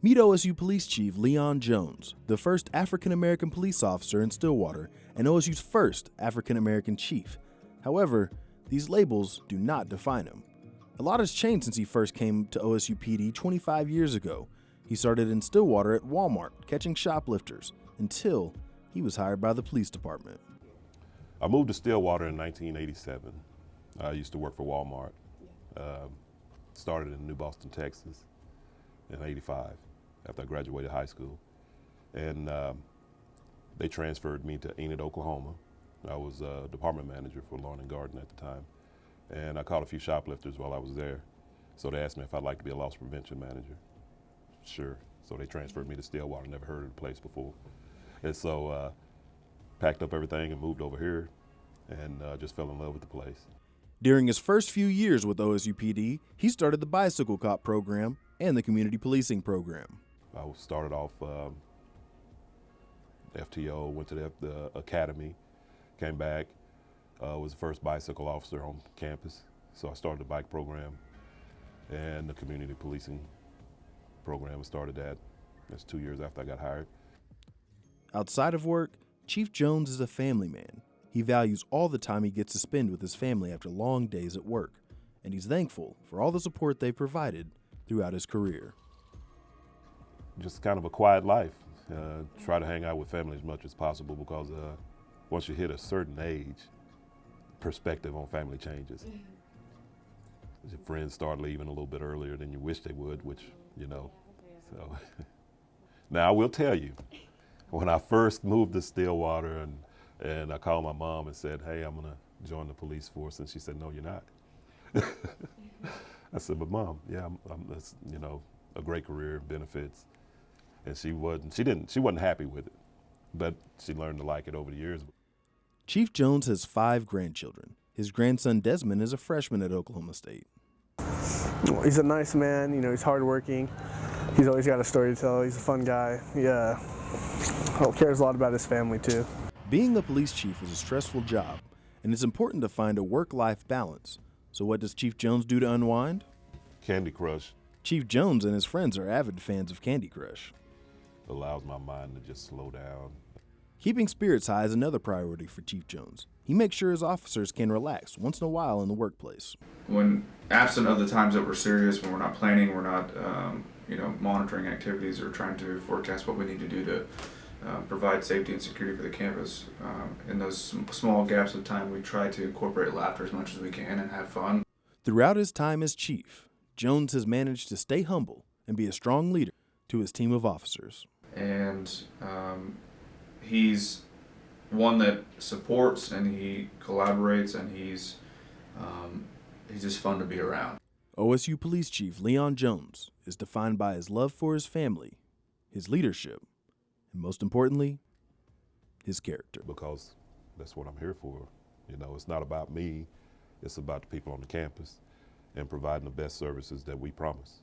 Meet OSU Police Chief Leon Jones, the first African-American police officer in Stillwater and OSU's first African-American chief. However, these labels do not define him. A lot has changed since he first came to OSU PD 25 years ago. He started in Stillwater at Walmart, catching shoplifters, until he was hired by the police department. I moved to Stillwater in 1987. I used to work for Walmart. Started in New Boston, Texas in '85 after I graduated high school. And they transferred me to Enid, Oklahoma. I was a department manager for lawn and garden at the time. And I caught a few shoplifters while I was there. So they asked me if I'd like to be a loss prevention manager. Sure. So they transferred me to Stillwater, never heard of the place before. And so packed up everything and moved over here and just fell in love with the place. During his first few years with OSU PD, he started the Bicycle Cop program and the Community Policing program. I started off FTO, went to the academy, came back, was the first bicycle officer on campus. So I started the bike program and the community policing program. I started that. That's 2 years after I got hired. Outside of work, Chief Jones is a family man. He values all the time he gets to spend with his family after long days at work, and he's thankful for all the support they've provided throughout his career. Just kind of a quiet life. Try to hang out with family as much as possible because once you hit a certain age, perspective on family changes. Your friends start leaving a little bit earlier than you wish they would, which, you know, so. Now I will tell you, when I first moved to Stillwater and I called my mom and said, hey, I'm gonna join the police force, and she said, no, you're not. I said, but Mom, yeah, that's, you know, a great career, benefits. And she wasn't happy with it, but she learned to like it over the years. Chief Jones has 5 grandchildren. His grandson Desmond is a freshman at Oklahoma State. He's a nice man, you know, he's hardworking. He's always got a story to tell. He's a fun guy. He cares a lot about his family too. Being a police chief is a stressful job, and it's important to find a work-life balance. So what does Chief Jones do to unwind? Candy Crush. Chief Jones and his friends are avid fans of Candy Crush. Allows my mind to just slow down. Keeping spirits high is another priority for Chief Jones. He makes sure his officers can relax once in a while in the workplace. When absent of the times that we're serious, when we're not planning, we're not monitoring activities or trying to forecast what we need to do to provide safety and security for the campus, in those small gaps of time, we try to incorporate laughter as much as we can and have fun. Throughout his time as chief, Jones has managed to stay humble and be a strong leader to his team of officers. And he's one that supports and he collaborates, and he's just fun to be around. OSU Police Chief Leon Jones is defined by his love for his family, his leadership, and most importantly, his character. Because that's what I'm here for. You know, it's not about me, it's about the people on the campus and providing the best services that we promise.